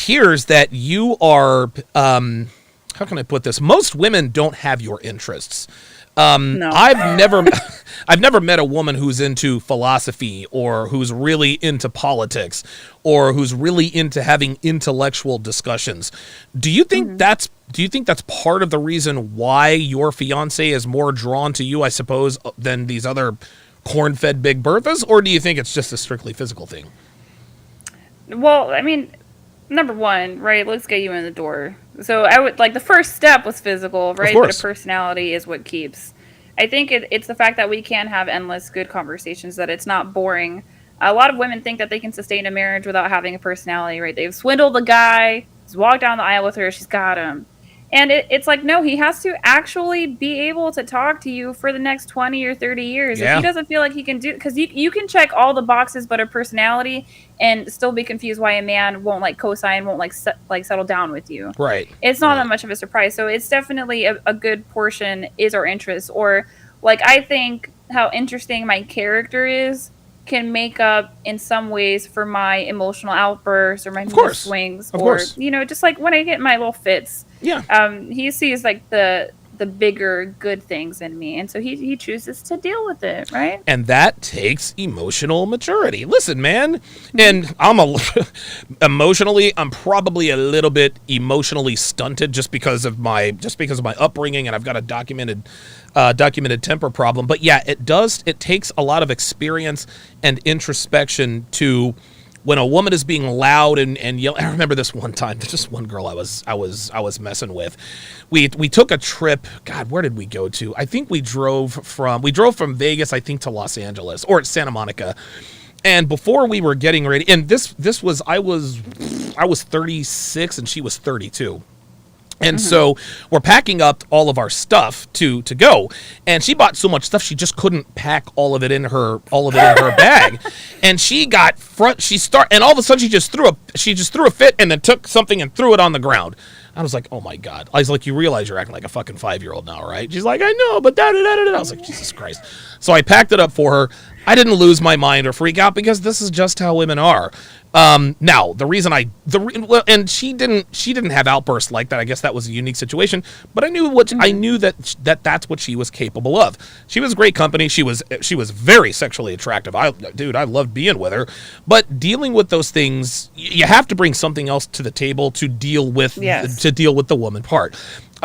appears that you are, how can I put this? Most women don't have your interests. No. I've never met a woman who's into philosophy or who's really into politics or who's really into having intellectual discussions. Do you think that's part of the reason why your fiance is more drawn to you, I suppose, than these other corn-fed Big Berthas, or do you think it's just a strictly physical thing? Well, I mean, number one, right? Let's get you in the door. So I would the first step was physical, right? But a personality is what keeps. I think it's the fact that we can have endless good conversations, that it's not boring. A lot of women think that they can sustain a marriage without having a personality, right? They've swindled the guy, he's walked down the aisle with her, she's got him. And it's like, no, he has to actually be able to talk to you for the next 20 or 30 years. Yeah. If he doesn't feel like he can do, because you can check all the boxes but a personality and still be confused why a man won't co-sign, won't settle down with you. Right. It's not that much of a surprise. So it's definitely a good portion is our interest. Or I think how interesting my character is can make up in some ways for my emotional outbursts or my mood swings, or just when I get my little fits. Yeah. He sees the bigger good things in me, and so he chooses to deal with it, right? And that takes emotional maturity. Listen, man, and emotionally, I'm probably a little bit emotionally stunted just because of my upbringing, and I've got a documented temper problem. But yeah, it takes a lot of experience and introspection to, when a woman is being loud and yell. I remember this one time, there's just one girl I was messing with. We took a trip. God, where did we go to? I think we drove from Vegas, I think, to Los Angeles or Santa Monica. And before we were getting ready, and this was I was 36 and she was 32. And so we're packing up all of our stuff to go, and she bought so much stuff she just couldn't pack all of it in her bag, and she got and all of a sudden she just threw a fit and then took something and threw it on the ground. I was like, oh my God. I was like, you realize you're acting like a fucking 5-year-old now, right? She's like, I know, but da-da-da-da-da. I was like, Jesus Christ. So I packed it up for her. I didn't lose my mind or freak out because this is just how women are. Now, the reason and she didn't have outbursts like that. I guess that was a unique situation, but I knew that's what she was capable of. She was great company. She was very sexually attractive. I loved being with her, but dealing with those things, you have to bring something else to the table to deal with the woman part.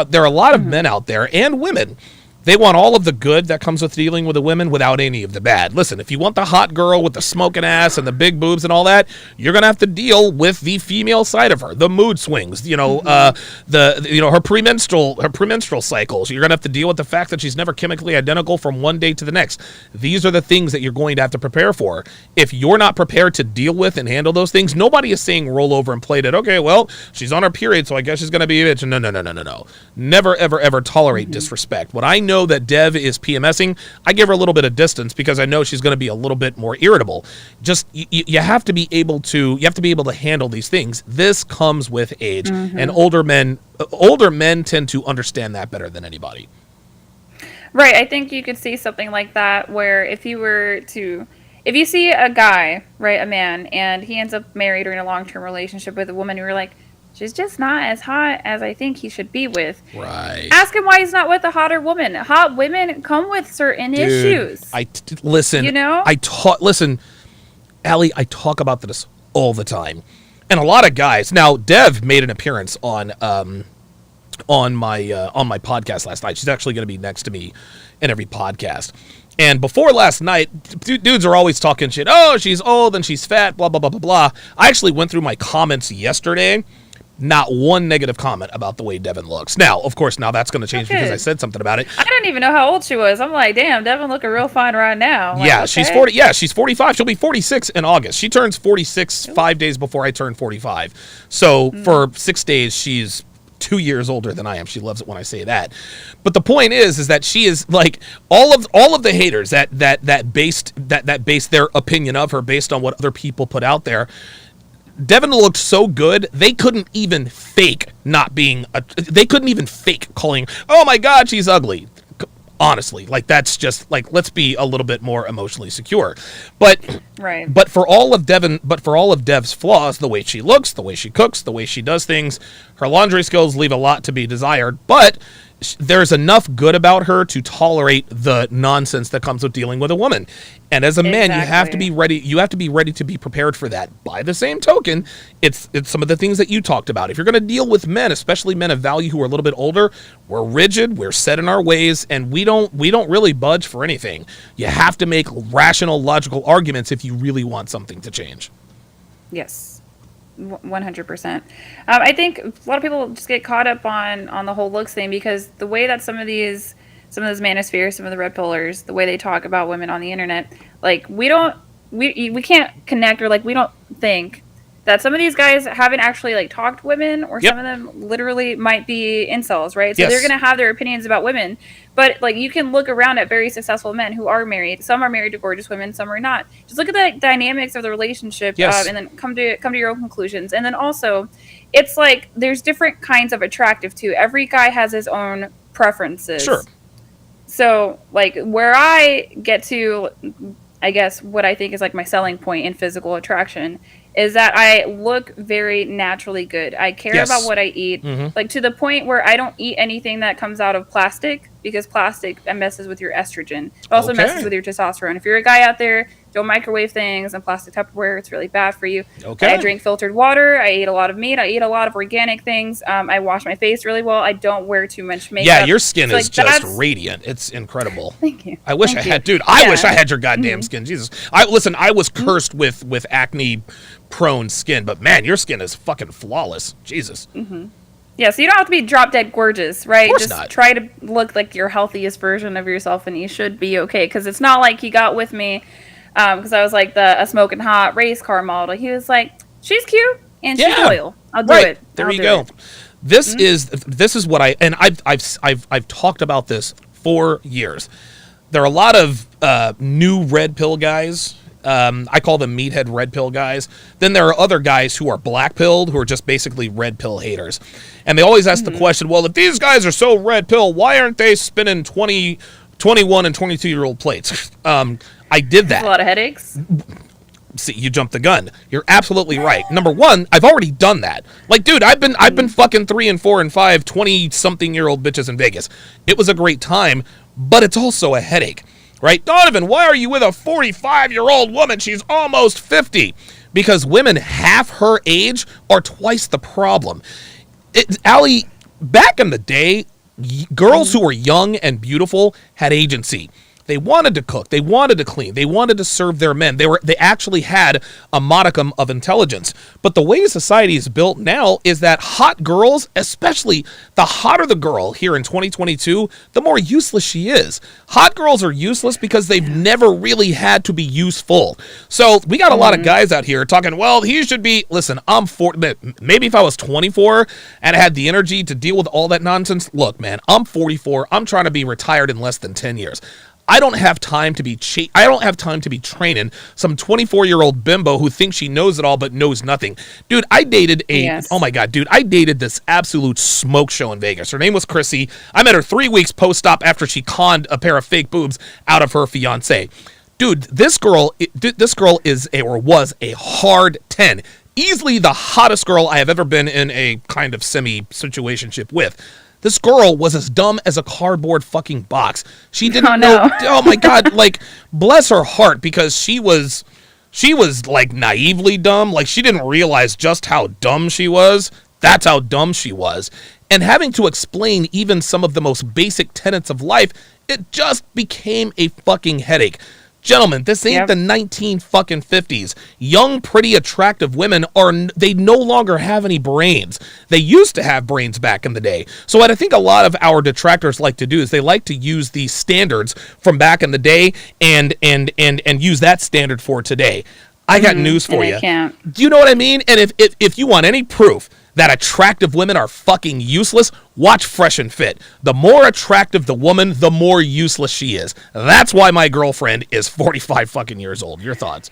There are a lot of men out there and women. They want all of the good that comes with dealing with the women without any of the bad. Listen, if you want the hot girl with the smoking ass and the big boobs and all that, you're gonna have to deal with the female side of her, the mood swings, her premenstrual cycles. You're gonna have to deal with the fact that she's never chemically identical from one day to the next. These are the things that you're going to have to prepare for. If you're not prepared to deal with and handle those things, nobody is saying roll over and play it. Okay, well, she's on her period, so I guess she's gonna be a bitch. No. Never, ever tolerate disrespect. When I know that Dev is PMSing, I give her a little bit of distance because I know she's going to be a little bit more irritable. Just you have to be able to handle these things. This comes with age, and older men tend to understand that better than anybody. Right. I think you could see something like that where if you see a guy, right, a man, and he ends up married or in a long-term relationship with a woman, who you're like, she's just not as hot as I think he should be with. Right. Ask him why he's not with a hotter woman. Hot women come with certain issues. Listen. You know. Listen, Allie. I talk about this all the time, and a lot of guys. Now, Dev made an appearance on my podcast last night. She's actually going to be next to me in every podcast. And before last night, dudes are always talking shit. Oh, she's old and she's fat. Blah blah blah blah blah. I actually went through my comments yesterday. Not one negative comment about the way Devin looks. Now, of course, that's going to change because I said something about it. I didn't even know how old she was. I'm like, damn, Devin looking real fine right now. Like, yeah, okay. She's 40. Yeah, she's 45. She'll be 46 in August. She turns 46 5 days before I turn 45. So for 6 days, she's 2 years older than I am. She loves it when I say that. But the point is that she is like all of the haters that based their opinion of her based on what other people put out there. Devin looked so good, they couldn't even fake calling, oh my God, she's ugly. Honestly, like that's just like, let's be a little bit more emotionally secure. But Right. but for all of Dev's flaws, the way she looks, the way she cooks, the way she does things, her laundry skills leave a lot to be desired, but there's enough good about her to tolerate the nonsense that comes with dealing with a woman. And as a man, you have to be ready. You have to be ready to be prepared for that. By the same token, it's some of the things that you talked about. If you're going to deal with men, especially men of value who are a little bit older, we're rigid, we're set in our ways, and we don't really budge for anything. You have to make rational, logical arguments if you really want something to change. Yes. 100%. I think a lot of people just get caught up on the whole looks thing, because the way that some of those manospheres, some of the red pillars, the way they talk about women on the internet, like we can't connect, or like we don't think that some of these guys haven't actually like talked to women, or some of them literally might be incels, right? So they're going to have their opinions about women, but like you can look around at very successful men who are married. Some are married to gorgeous women, some are not. Just look at the dynamics of the relationship, and then come to your own conclusions. And then also, it's like there's different kinds of attractive too. Every guy has his own preferences. Sure. So like where I get to, I guess what I think is like my selling point in physical attraction is that I look very naturally good. I care about what I eat, like to the point where I don't eat anything that comes out of plastic, because plastic messes with your estrogen. It also messes with your testosterone. If you're a guy out there, don't microwave things and plastic Tupperware. It's really bad for you. I drink filtered water. I eat a lot of meat. I eat a lot of organic things. I wash my face really well. I don't wear too much makeup. Yeah, your skin is just radiant. It's incredible. Thank you. I wish I had, dude. I wish I had your goddamn skin. Jesus. I was cursed with acne prone skin, but man, your skin is fucking flawless. Jesus. Yeah, so you don't have to be drop dead gorgeous, right? Just not. Try to look like your healthiest version of yourself, and you should be okay. Because it's not like he got with me because I was like a smoking hot race car model. He was like, she's cute and she's loyal. I'll do it. There you go. This is what I've talked about this for years. There are a lot of new red pill guys. I call them meathead red pill guys. Then there are other guys who are black pilled, who are just basically red pill haters. And they always ask the question, well, if these guys are so red pill, why aren't they spinning 20, 21, and 22-year-old plates? I did that. A lot of headaches. See, you jumped the gun. You're absolutely right. Number one, I've already done that. Like, dude, I've been fucking 3 and 4 and 5 20-something-year-old bitches in Vegas. It was a great time, but it's also a headache. Right? Donovan, why are you with a 45-year-old woman? She's almost 50. Because women half her age are twice the problem. Allie, back in the day, girls who were young and beautiful had agency. They wanted to cook. They wanted to clean. They wanted to serve their men. They actually had a modicum of intelligence. But the way society is built now is that hot girls, especially the hotter the girl here in 2022, the more useless she is. Hot girls are useless because they've never really had to be useful. So we got a lot of guys out here talking, well, he should be, listen, I'm 40, maybe if I was 24 and I had the energy to deal with all that nonsense, look, man, I'm 44. I'm trying to be retired in less than 10 years. I don't have time to be training some 24-year-old bimbo who thinks she knows it all but knows nothing. Dude, I dated oh my God, dude, I dated this absolute smoke show in Vegas. Her name was Chrissy. I met her 3 weeks post-op after she conned a pair of fake boobs out of her fiance. Dude, this girl was a hard 10. Easily the hottest girl I have ever been in a kind of semi-situationship with. This girl was as dumb as a cardboard fucking box. She didn't know. Oh my God! Like, bless her heart, because she was like naively dumb. Like, she didn't realize just how dumb she was. That's how dumb she was. And having to explain even some of the most basic tenets of life, it just became a fucking headache. Gentlemen, this ain't the 1950s. Young, pretty, attractive women they no longer have any brains. They used to have brains back in the day. So what I think a lot of our detractors like to do is they like to use these standards from back in the day and use that standard for today. I got news for you. Do you know what I mean? And if you want any proof that attractive women are fucking useless, watch Fresh and Fit. The more attractive the woman, the more useless she is. That's why my girlfriend is 45 fucking years old. Your thoughts?